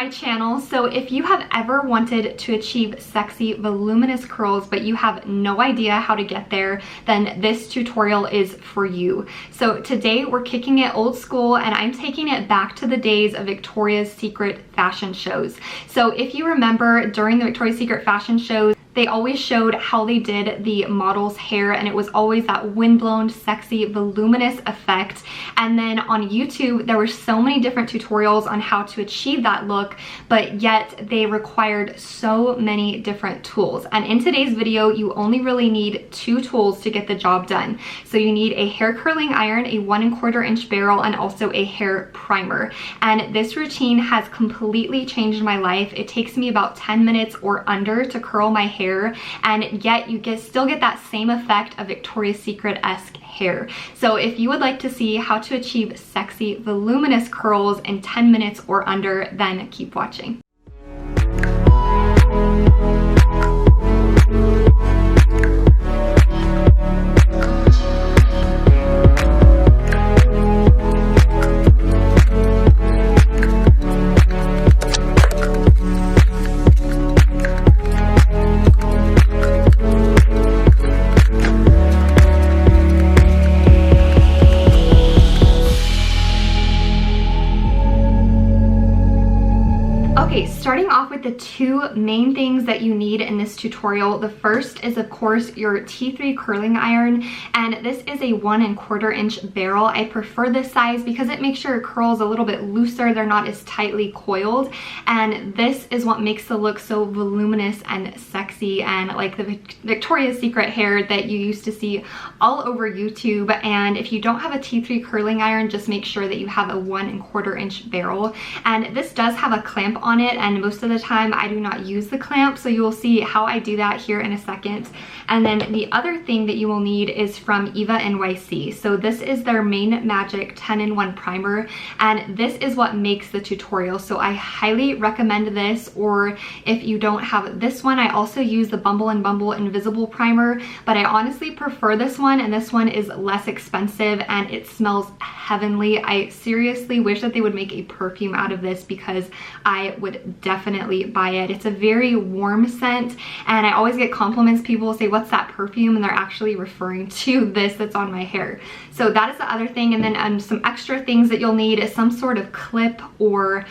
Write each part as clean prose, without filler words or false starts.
my channel. So if you have ever wanted to achieve sexy voluminous curls but you have no idea how to get there, then this tutorial is for you. So today we're kicking it old school and I'm taking it back to the days of Victoria's Secret fashion shows. So if you remember, during the Victoria's Secret fashion shows, they always showed how they did the model's hair, and it was always that windblown, sexy, voluminous effect. And then on YouTube, there were so many different tutorials on how to achieve that look, but yet they required so many different tools. And in today's video, you only really need 2 tools to get the job done. So you need a hair curling iron, a 1 1/4 inch barrel, and also a hair primer. And this routine has completely changed my life. It takes me about 10 minutes or under to curl my hair, and yet you still get that same effect of Victoria's Secret-esque hair. So if you would like to see how to achieve sexy voluminous curls in 10 minutes or under, then keep watching. Okay, starting off with the 2 main things that you need in this tutorial. The first is, of course, your T3 curling iron, and this is a 1 1/4 inch barrel. I prefer this size because it makes your curls a little bit looser. They're not as tightly coiled, and this is what makes the look so voluminous and sexy and like the Victoria's Secret hair that you used to see all over YouTube. And if you don't have a T3 curling iron, just make sure that you have a 1 1/4 inch barrel. And this does have a clamp on it, and most of the time I do not use the clamp, so you will see how I do that here in a second. And then the other thing that you will need is from Eva NYC. So this is their Main Magic 10-in-1 primer, and this is what makes the tutorial. So I highly recommend this, or if you don't have this one, I also use the Bumble and Bumble Invisible Primer, but I honestly prefer this one, and this one is less expensive and it smells heavenly. I seriously wish that they would make a perfume out of this because I would definitely buy it. It's a very warm scent, and I always get compliments. People say, "What's that perfume?" and they're actually referring to this that's on my hair. So that is the other thing. And then some extra things that you'll need is some sort of clip or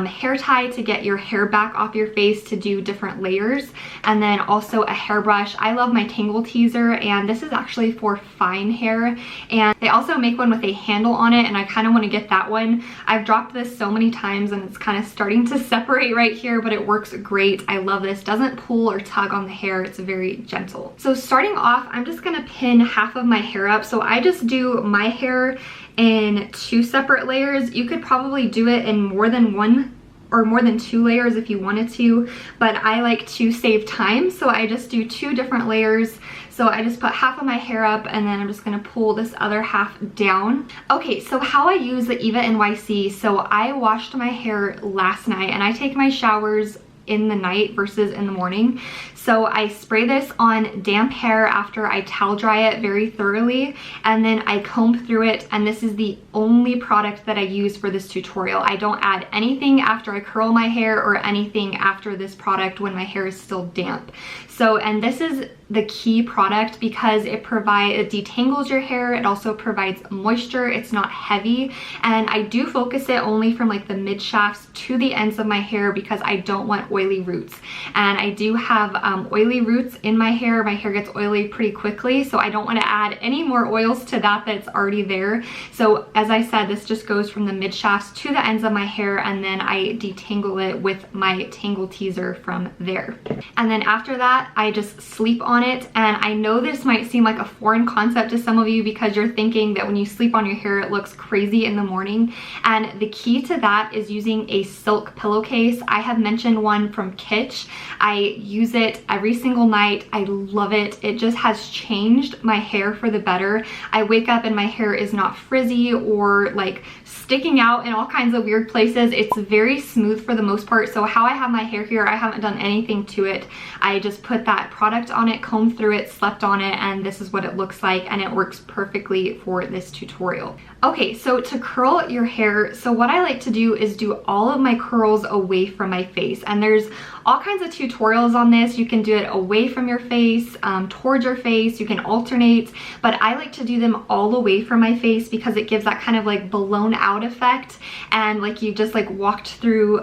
hair tie to get your hair back off your face to do different layers, and then also a hairbrush. I love my Tangle Teezer, and this is actually for fine hair, and they also make one with a handle on it, and I kind of want to get that one. I've dropped this so many times and it's kind of starting to separate right here, but it works great. I love this. Doesn't pull or tug on the hair. It's very gentle. So starting off, I'm just gonna pin half of my hair up. So I just do my hair in 2 separate layers. You could probably do it in more than 1 or more than 2 layers if you wanted to, but I like to save time, so I just do 2 different layers. So I just put half of my hair up, and then I'm just gonna pull this other half down. Okay, so how I use the Eva NYC. So I washed my hair last night, and I take my showers in the night versus in the morning. So I spray this on damp hair after I towel dry it very thoroughly, and then I comb through it, and this is the only product that I use for this tutorial. I don't add anything after I curl my hair or anything after this product when my hair is still damp. So, and this is the key product because it detangles your hair. It also provides moisture. It's not heavy, and I do focus it only from like the mid shafts to the ends of my hair because I don't want oily roots. And I do have oily roots in my hair. My hair gets oily pretty quickly, so I don't want to add any more oils to that that's already there. So as I said, this just goes from the mid shafts to the ends of my hair, and then I detangle it with my Tangle Teezer from there. And then after that, I just sleep on it. And I know this might seem like a foreign concept to some of you because you're thinking that when you sleep on your hair, it looks crazy in the morning. And the key to that is using a silk pillowcase. I have mentioned one from Kitsch. I use it every single night. I love it. It just has changed my hair for the better. I wake up and my hair is not frizzy or like sticking out in all kinds of weird places. It's very smooth for the most part. So how I have my hair here, I haven't done anything to it. I just put that product on it, combed through it, slept on it, and this is what it looks like, and it works perfectly for this tutorial. Okay, so to curl your hair, so what I like to do is do all of my curls away from my face, and there's all kinds of tutorials on this. You can do it away from your face, towards your face, you can alternate, but I like to do them all away from my face because it gives that kind of like blown out effect, and like you just like walked through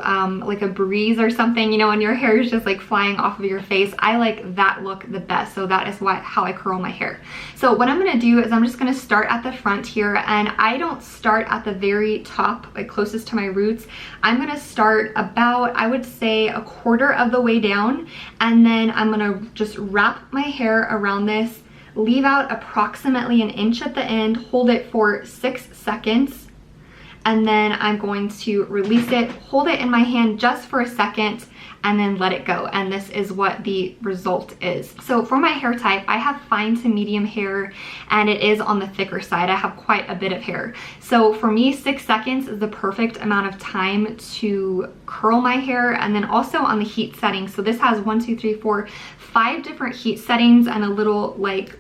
like a breeze or something, you know, and your hair is just like flying off of your face. I like that look the best, so that is how I curl my hair. So what I'm gonna do is I'm just gonna start at the front here, and I don't start at the very top, like closest to my roots. I'm gonna start about, I would say, a quarter of the way down, and then I'm gonna just wrap my hair around this, leave out approximately an inch at the end, hold it for 6 seconds, and then I'm going to release it, hold it in my hand just for a second, and then let it go. And this is what the result is. So for my hair type, I have fine to medium hair, and it is on the thicker side. I have quite a bit of hair. So for me, 6 seconds is the perfect amount of time to curl my hair. And then also on the heat setting. So this has 1, 2, 3, 4, 5 different heat settings and a little like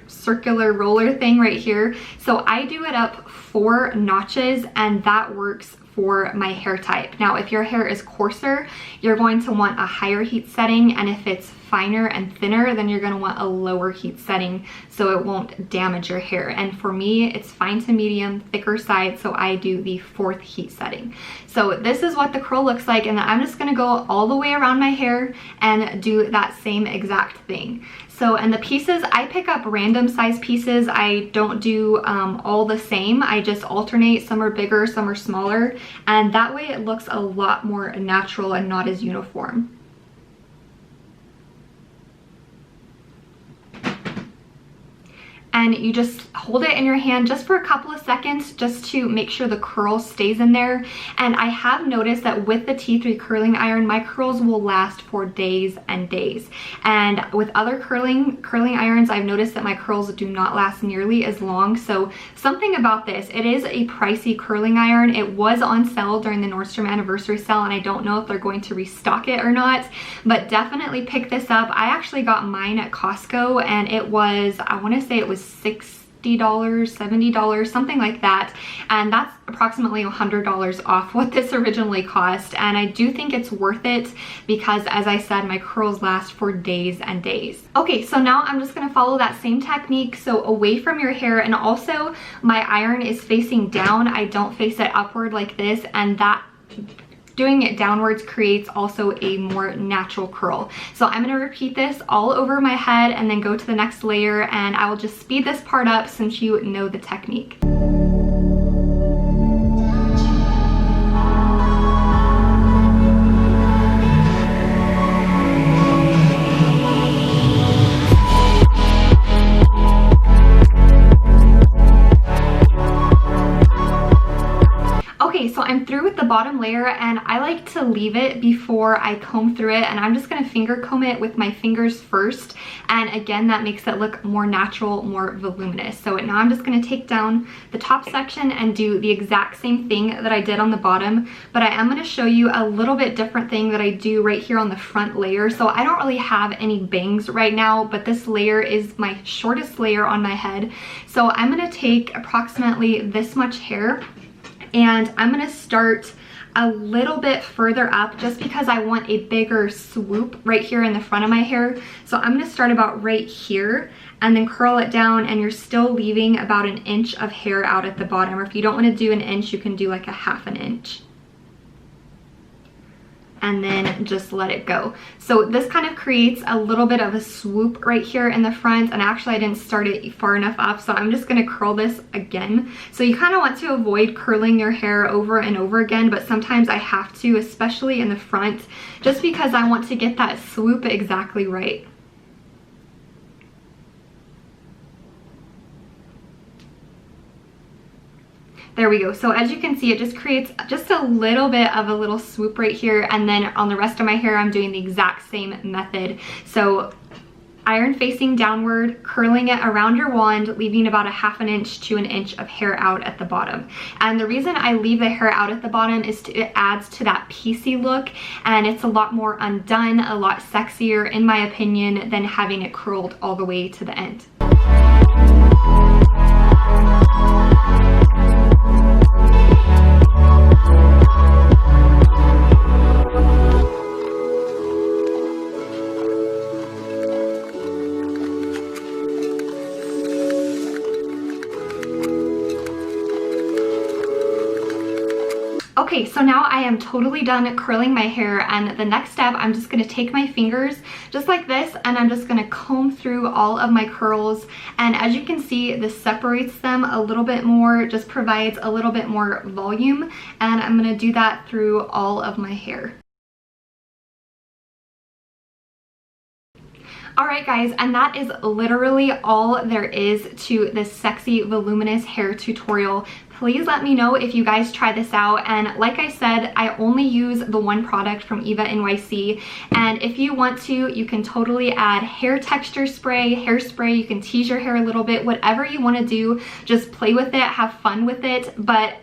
circular roller thing right here. So I do it up 4 notches, and that works for my hair type. Now, if your hair is coarser, you're going to want a higher heat setting, and if it's finer and thinner, then you're going to want a lower heat setting so it won't damage your hair. And for me, it's fine to medium, thicker side, so I do the 4th heat setting. So this is what the curl looks like, and I'm just going to go all the way around my hair and do that same exact thing. So, and the pieces, I pick up random size pieces. I don't do all the same. I just alternate. Some are bigger, some are smaller, and that way it looks a lot more natural and not as uniform. And you just hold it in your hand just for a couple of seconds just to make sure the curl stays in there. And I have noticed that with the T3 curling iron, my curls will last for days and days. And with other curling irons, I've noticed that my curls do not last nearly as long. So something about this, it is a pricey curling iron. It was on sale during the Nordstrom anniversary sale, and I don't know if they're going to restock it or not, but definitely pick this up. I actually got mine at Costco, and it was, I want to say it was $60, $70, something like that, and that's approximately $100 off what this originally cost. And I do think it's worth it because, as I said, my curls last for days and days. Okay, so now I'm just going to follow that same technique, so away from your hair, and also my iron is facing down. I don't face it upward like this, and that doing it downwards creates also a more natural curl. So I'm going to repeat this all over my head and then go to the next layer, and I will just speed this part up since you know the technique. So I'm through with the bottom layer, and I like to leave it before I comb through it, and I'm just going to finger comb it with my fingers first, and again that makes it look more natural, more voluminous. So now I'm just going to take down the top section and do the exact same thing that I did on the bottom, but I am going to show you a little bit different thing that I do right here on the front layer. So I don't really have any bangs right now, but this layer is my shortest layer on my head. So I'm going to take approximately this much hair, and I'm going to start a little bit further up just because I want a bigger swoop right here in the front of my hair. So I'm going to start about right here and then curl it down, and you're still leaving about an inch of hair out at the bottom, or if you don't want to do an inch, you can do like a ½ an inch. And then just let it go. So this kind of creates a little bit of a swoop right here in the front, and actually I didn't start it far enough up, so I'm just gonna curl this again. So you kind of want to avoid curling your hair over and over again, but sometimes I have to, especially in the front, just because I want to get that swoop exactly right. There we go. So as you can see, it just creates just a little bit of a little swoop right here, and then on the rest of my hair I'm doing the exact same method. So iron facing downward, curling it around your wand, leaving about a ½ inch to an inch of hair out at the bottom. And the reason I leave the hair out at the bottom is it adds to that piecey look, and it's a lot more undone, a lot sexier in my opinion than having it curled all the way to the end. Okay, so now I am totally done curling my hair, and the next step, I'm just gonna take my fingers just like this, and I'm just gonna comb through all of my curls. And as you can see, this separates them a little bit more, just provides a little bit more volume, and I'm gonna do that through all of my hair. Alright guys, and that is literally all there is to this sexy voluminous hair tutorial. Please let me know if you guys try this out, and like I said, I only use the one product from Eva NYC, and if you want to, you can totally add hair texture spray, hairspray, you can tease your hair a little bit, whatever you want to do, just play with it, have fun with it, but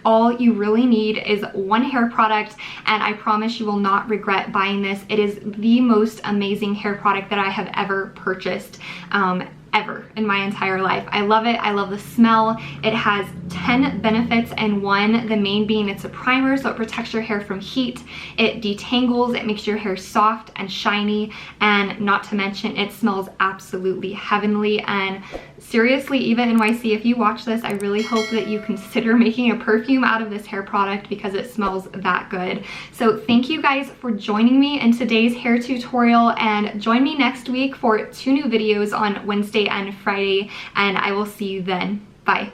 all you really need is one hair product, and I promise you will not regret buying this. It is the most amazing hair product that I have ever purchased ever in my entire life. I love it. I love the smell. It has 10 benefits in one, the main being it's a primer, so it protects your hair from heat, it detangles, it makes your hair soft and shiny, and not to mention it smells absolutely heavenly. And seriously, Eva NYC, if you watch this, I really hope that you consider making a perfume out of this hair product because it smells that good. So thank you guys for joining me in today's hair tutorial, and join me next week for 2 new videos on Wednesday and Friday, and I will see you then. Bye.